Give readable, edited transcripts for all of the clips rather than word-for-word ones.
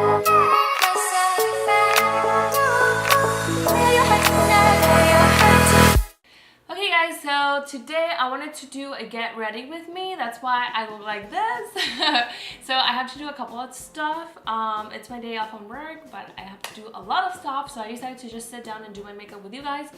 Okay guys, so today I wanted to do a get ready with me. That's why I look like this. So I have to do a couple of stuff. It's my day off from work, but I have to do a lot of stuff, so I decided to just sit down and do my makeup with you guys.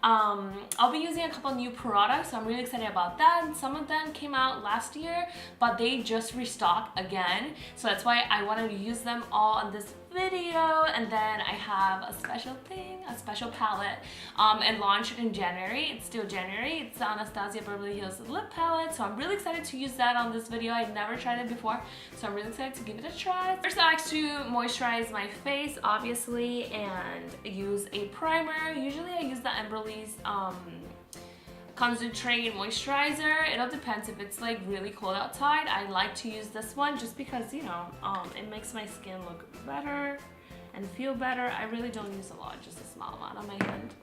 I'll be using a couple new products, so I'm really excited about that. And some of them came out last year, but they just restocked again, so that's why I wanted to use them all on this video. And then I have a special thing, a special palette. It launched in January. It's still January. It's the Anastasia Beverly Hills lip palette, so I'm really excited to use that on this video. I've never tried it before, so I'm really excited to give it a try. First, I like to moisturize my face, obviously, and use a primer. Usually I use the Emberly's concentrated moisturizer. It all depends. If it's like really cold outside, I like to use this one just because, you know, it makes my skin look better and feel better. I really don't use a lot, just a small amount on my hand.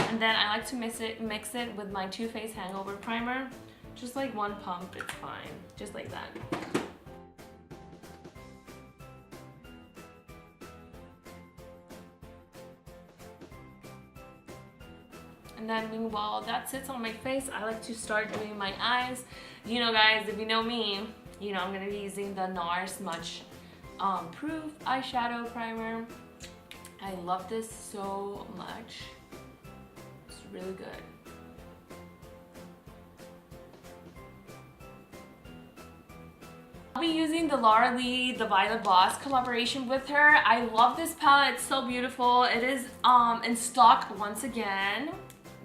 And then I like to mix it with my Too Faced Hangover Primer. Just like one pump, it's fine. Just like that. And then meanwhile that sits on my face, I like to start doing my eyes. You know guys, if you know me, you know I'm going to be using the NARS Smudge Proof eyeshadow primer. I love this so much. It's really good. I'll be using the Laura Lee, the Violet Boss collaboration with her. I love this palette. It's so beautiful. It is in stock once again.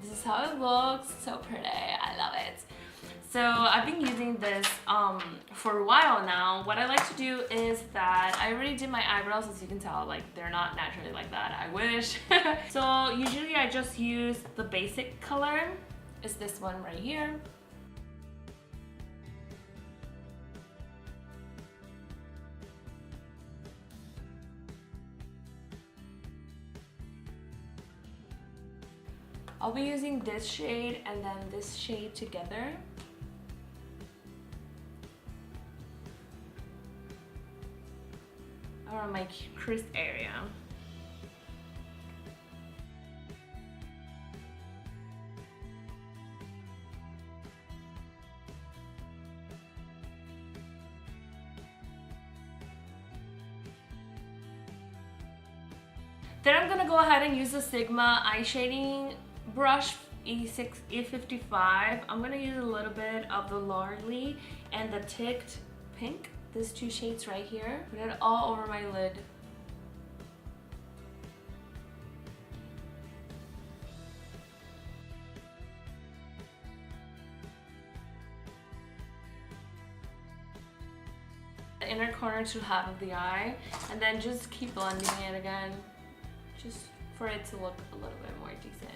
This is how it looks. So pretty. I love it. So I've been using this for a while now. What I like to do is that I already did my eyebrows, as you can tell, like they're not naturally like that. I wish. So usually I just use the basic color. It's this one right here. I'll be using this shade and then this shade together. Around my crease area. Then I'm gonna go ahead and use the Sigma eye shading brush E55. I'm gonna use a little bit of the Laura Lee and the Ticked Pink. These two shades right here. Put it all over my lid. The inner corner to half of the eye, and then just keep blending it again, just for it to look a little bit more decent.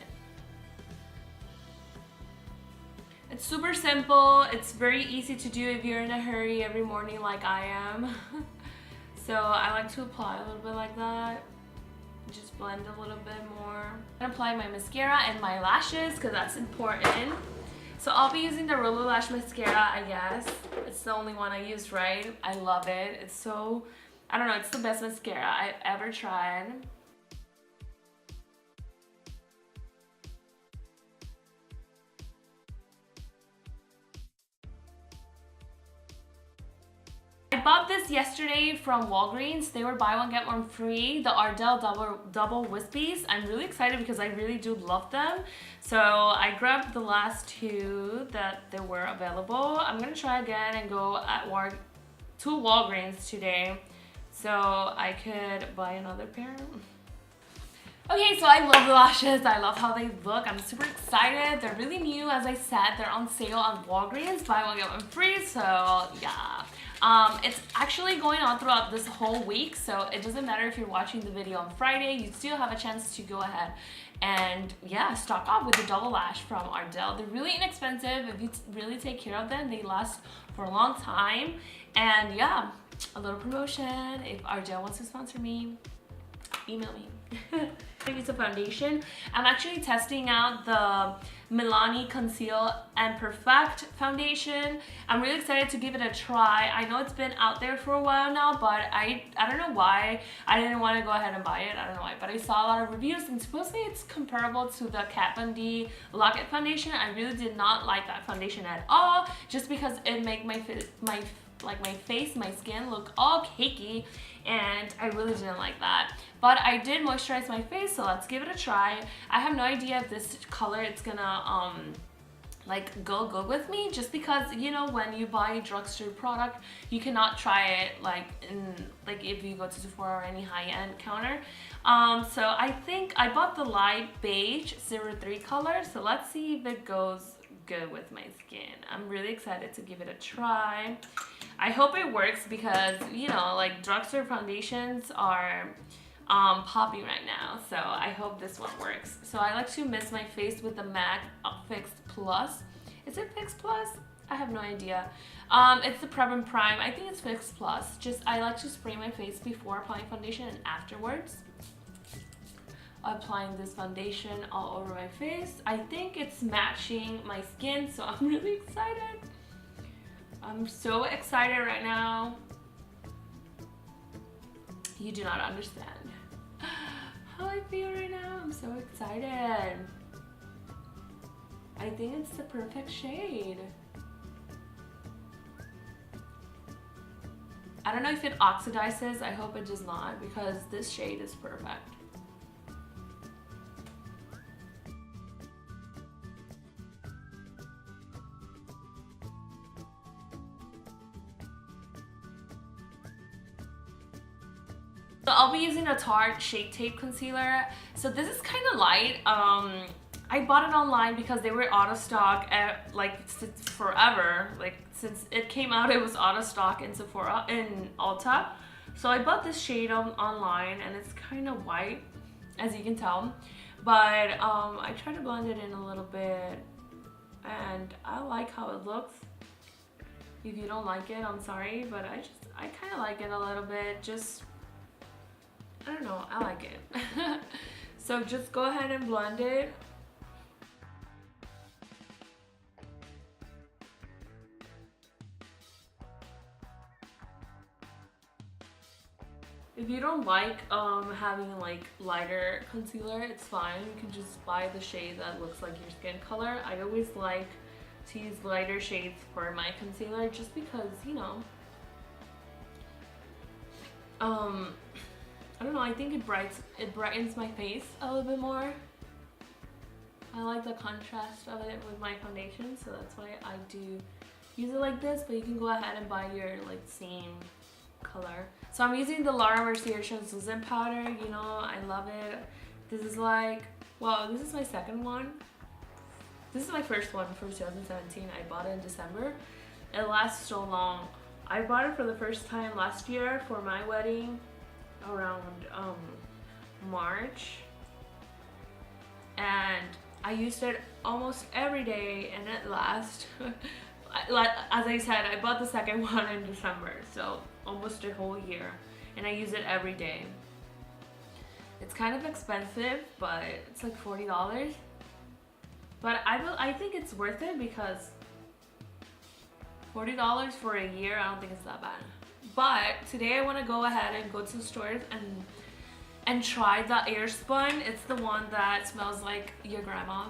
It's super simple. It's very easy to do if you're in a hurry every morning like I am. So I like to apply a little bit like that. Just blend a little bit more. I'm gonna apply my mascara and my lashes because that's important. So I'll be using the Roller Lash Mascara, I guess. It's the only one I use, right? I love it. It's so, I don't know, it's the best mascara I've ever tried. I bought this yesterday from Walgreens. They were buy one get one free, the Ardell double wispies. I'm really excited because I really do love them. So I grabbed the last two that they were available. I'm gonna try again and go to Walgreens today so I could buy another pair. Okay, so I love the lashes. I love how they look. I'm super excited. They're really new. As I said, they're on sale on Walgreens. Buy one, get one free. So yeah. It's actually going on throughout this whole week, so it doesn't matter if you're watching the video on Friday, you still have a chance to go ahead and yeah, stock up with the double lash from Ardell. They're really inexpensive. If you really take care of them, they last for a long time. And yeah, a little promotion. If Ardell wants to sponsor me, email me. Use a foundation. I'm actually testing out the Milani Conceal and Perfect foundation. I'm really excited to give it a try. I know it's been out there for a while now, but I don't know why I didn't want to go ahead and buy it. I don't know why, but I saw a lot of reviews and supposedly it's comparable to the Kat Von D Lock-It foundation. I really did not like that foundation at all, just because it made my face, my skin look all cakey, and I really didn't like that. But I did moisturize my face, so let's give it a try. I have no idea if this color it's gonna like go good with me, just because, you know, when you buy a drugstore product, you cannot try it like if you go to Sephora or any high-end counter. So I think I bought the light beige 03 color, so let's see if it goes good with my skin. I'm really excited to give it a try. I hope it works because, you know, like drugstore foundations are popping right now, so I hope this one works. So I like to mist my face with the MAC Fix Plus. Is it Fix Plus? I have no idea. It's the Prep and Prime. I think it's Fix Plus. Just I like to spray my face before applying foundation and afterwards. Applying this foundation all over my face. I think it's matching my skin, so I'm really excited. I'm so excited right now. You do not understand how I feel right now. I'm so excited. I think it's the perfect shade. I don't know if it oxidizes. I hope it does not, because this shade is perfect. So I'll be using a Tarte Shape Tape Concealer. So this is kind of light. I bought it online because they were out of stock at, since forever. Like since it came out, it was out of stock in Sephora, in Ulta. So I bought this shade online, and it's kind of white, as you can tell. But I tried to blend it in a little bit, and I like how it looks. If you don't like it, I'm sorry, but I kind of like it a little bit. Just, I don't know, I like it. So just go ahead and blend it. If you don't like having like lighter concealer, it's fine. You can just buy the shade that looks like your skin color. I always like to use lighter shades for my concealer just because, you know, I don't know, I think it brightens my face a little bit more. I like the contrast of it with my foundation, so that's why I do use it like this, but you can go ahead and buy your like same color. So I'm using the Laura Mercier translucent powder. You know, I love it. This is like, well, this is my second one. This is my first one for 2017. I bought it in December. It lasts so long. I bought it for the first time last year for my wedding around March, and I used it almost every day, and it lasts. As I said, I bought the second one in December, so almost a whole year, and I use it every day. It's kind of expensive, but it's like $40. But I think it's worth it because $40 for a year, I don't think it's that bad. But today I want to go ahead and go to the stores and try the Airspun. It's the one that smells like your grandma.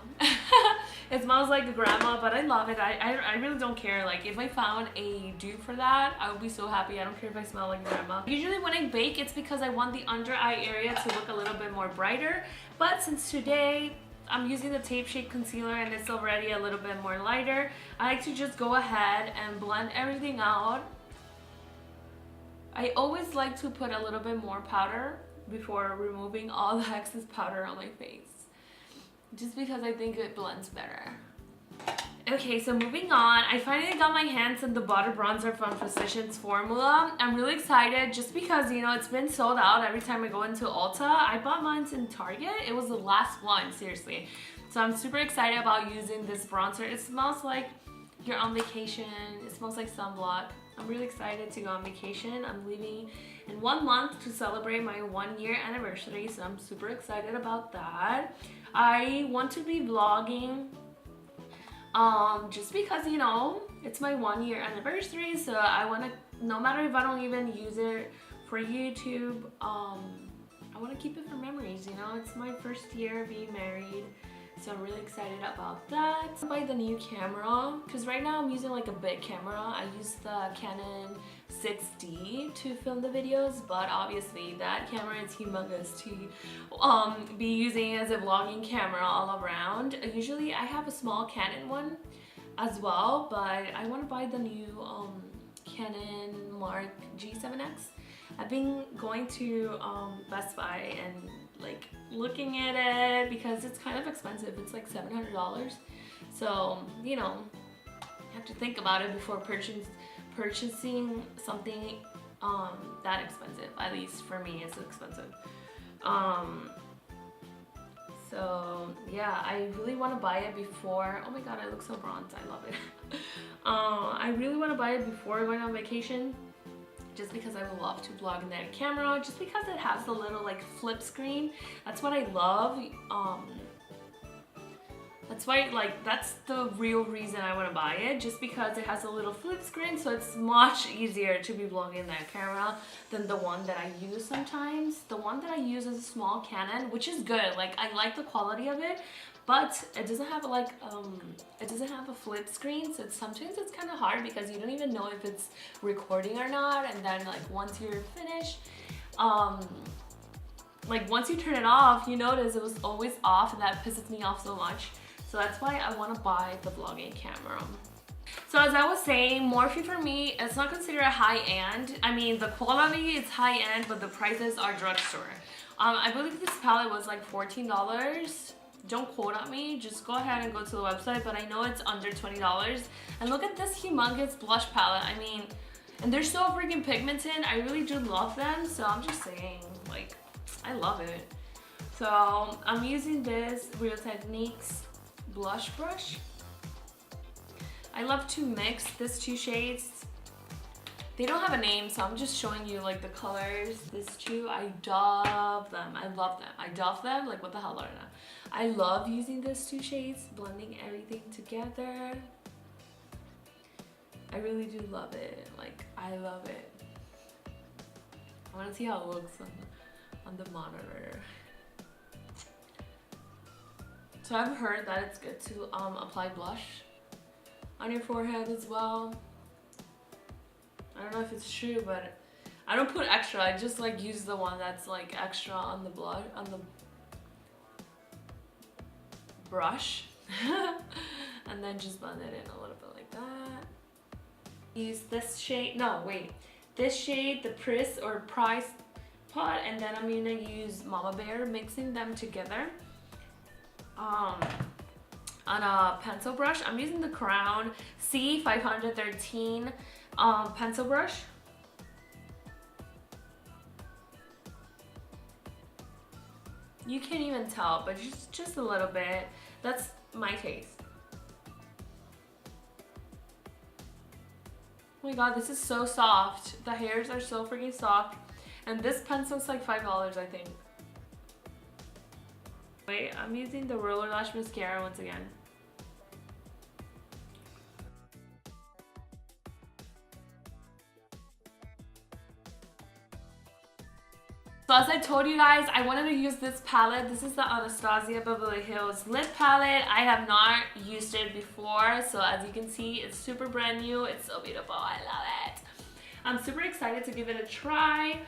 It smells like a grandma, but I love it. I really don't care. Like if I found a dupe for that, I would be so happy. I don't care if I smell like grandma. Usually when I bake, it's because I want the under eye area to look a little bit more brighter. But since today I'm using the Tape Shape Concealer and it's already a little bit more lighter, I like to just go ahead and blend everything out. I always like to put a little bit more powder before removing all the excess powder on my face, just because I think it blends better. Okay, so moving on, I finally got my hands on the butter bronzer from Physicians Formula. I'm really excited just because, you know, it's been sold out every time I go into Ulta. I bought mine in Target. It was the last one, seriously. So I'm super excited about using this bronzer. It smells like you're on vacation. It smells like sunblock. I'm really excited to go on vacation. I'm leaving in 1 month to celebrate my 1-year anniversary, so I'm super excited about that. I want to be vlogging just because, you know, it's my 1-year anniversary, so I want to, no matter if I don't even use it for YouTube, I want to keep it for memories, you know. It's my first year being married, so I'm really excited about that. I buy the new camera because right now I'm using like a big camera. I use the Canon 6D to film the videos, but obviously that camera is humongous to be using as a vlogging camera all around. Usually I have a small Canon one as well, but I want to buy the new Canon Mark G7X. I've been going to Best Buy and like looking at it because it's kind of expensive. It's like $700. So, you know, you have to think about it before purchasing something that expensive. At least for me, it's expensive. So yeah, I really want to buy it before. Oh my god, I look so bronze. I love it. I really want to buy it before going on vacation, just because I would love to vlog in that camera, just because it has the little like flip screen. That's what I love. That's why, like, that's the real reason I want to buy it, just because it has a little flip screen, so it's much easier to be vlogging that camera than the one that I use sometimes. The one that I use is a small Canon, which is good. Like, I like the quality of it, but it doesn't have like it doesn't have a flip screen, so sometimes it's kind of hard because you don't even know if it's recording or not. And then like once you're finished, like once you turn it off, you notice it was always off, and that pisses me off so much. So that's why I want to buy the vlogging camera. So as I was saying, Morphe for me, it's not considered a high-end. I mean, the quality is high-end, but the prices are drugstore. I believe this palette was like $14. Don't quote at me, just go ahead and go to the website, but I know it's under $20. And look at this humongous blush palette. I mean, and they're so freaking pigmented. I really do love them, so I'm just saying, like, I love it. So I'm using this Real Techniques blush brush. I love to mix these two shades. They don't have a name, so I'm just showing you like the colors. These two, I love them. I love them. I love them. Like, what the hell are they? I love using these two shades, blending everything together. I really do love it. Like, I love it. I want to see how it looks on the monitor. So I've heard that it's good to apply blush on your forehead as well. I don't know if it's true, but I don't put extra. I just like use the one that's like extra on the blush, on the brush, and then just blend it in a little bit like that. Use this shade. No, wait. This shade, the Price or Price Pot, and then I'm gonna use Mama Bear, mixing them together. On a pencil brush. I'm using the Crown C513 pencil brush. You can't even tell, but just a little bit. That's my taste. Oh my god, this is so soft. The hairs are so freaking soft. And this pencil's like $5, I think. Wait, I'm using the Roller Lash Mascara once again. So as I told you guys, I wanted to use this palette. This is the Anastasia Beverly Hills Lip Palette. I have not used it before, so as you can see, it's super brand new. It's so beautiful. I love it. I'm super excited to give it a try.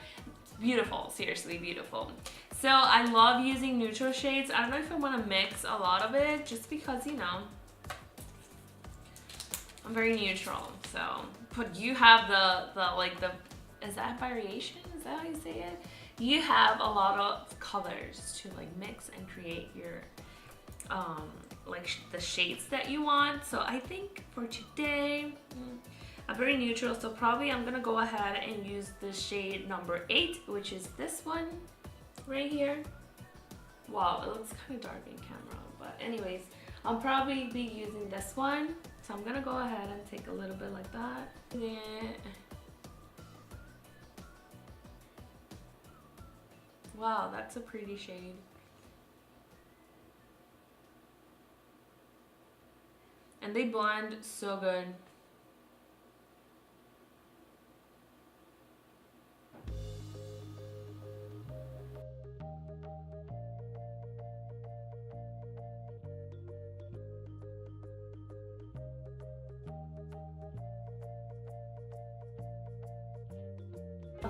Beautiful, seriously beautiful. So I love using neutral shades. I don't know if I want to mix a lot of it, just because, you know, I'm very neutral. So, but you have is that variation? Is that how you say it? You have a lot of colors to like mix and create your like the shades that you want. So I think for today, I'm very neutral, so probably I'm gonna go ahead and use the shade number 8, which is this one right here. Wow, it looks kind of dark in camera, but anyways, I'll probably be using this one. So I'm gonna go ahead and take a little bit like that. Then, wow, that's a pretty shade. And they blend so good.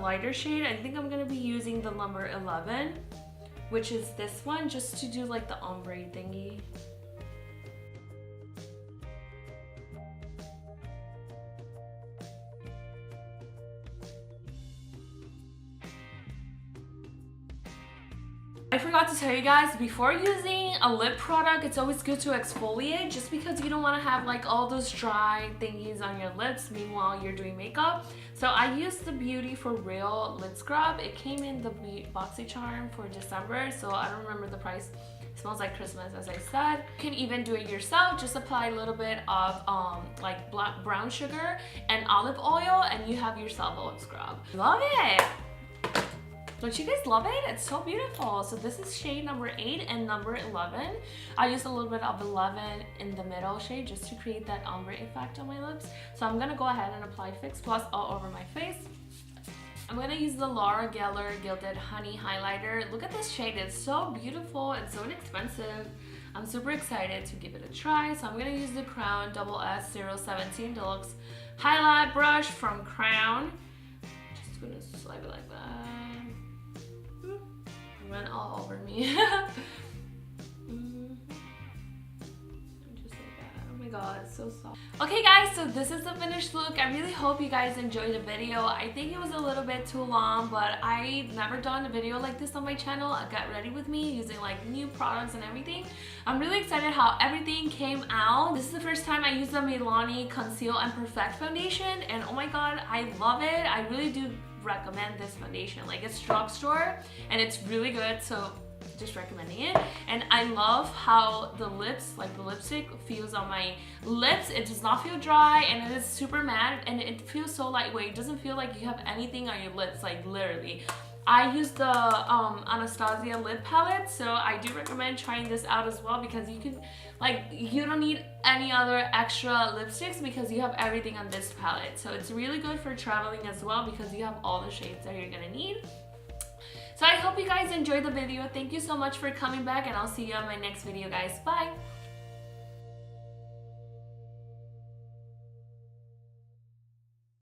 Lighter shade, I think I'm gonna be using the number 11, which is this one, just to do like the ombre thingy. I forgot to tell you guys, before using a lip product, it's always good to exfoliate, just because you don't want to have like all those dry thingies on your lips meanwhile you're doing makeup. So I used the Beauty for Real lip scrub. It came in the BoxyCharm for December, so I don't remember the price. It smells like Christmas, as I said. You can even do it yourself. Just apply a little bit of like brown sugar and olive oil, and you have yourself a lip scrub. Love it! Don't you guys love it? It's so beautiful. So this is shade number 8 and number 11. I used a little bit of 11 in the middle shade just to create that ombre effect on my lips. So I'm gonna go ahead and apply Fix Plus all over my face. I'm gonna use the Laura Geller Gilded Honey Highlighter. Look at this shade, it's so beautiful, it's so inexpensive. I'm super excited to give it a try. So I'm gonna use the Crown SS 017 Deluxe Highlight Brush from Crown. Just gonna swipe it like that. Went all over me. Just like that. Oh my god, it's so soft. Okay guys, so this is the finished look. I really hope you guys enjoyed the video. I think it was a little bit too long, but I've never done a video like this on my channel. I got ready with me using like new products and everything. I'm really excited how everything came out. This is the first time I used the Milani Conceal and Perfect foundation, and oh my god, I love it. I really do recommend this foundation. Like, it's drugstore and it's really good, so just recommending it. And I love how the lips, like the lipstick, feels on my lips. It does not feel dry, and it is super matte, and it feels so lightweight. It doesn't feel like you have anything on your lips, like literally. I use the Anastasia lip palette, so I do recommend trying this out as well, because you can, like, you don't need any other extra lipsticks because you have everything on this palette. So it's really good for traveling as well, because you have all the shades that you're gonna need. So I hope you guys enjoyed the video. Thank you so much for coming back, and I'll see you on my next video, guys. Bye!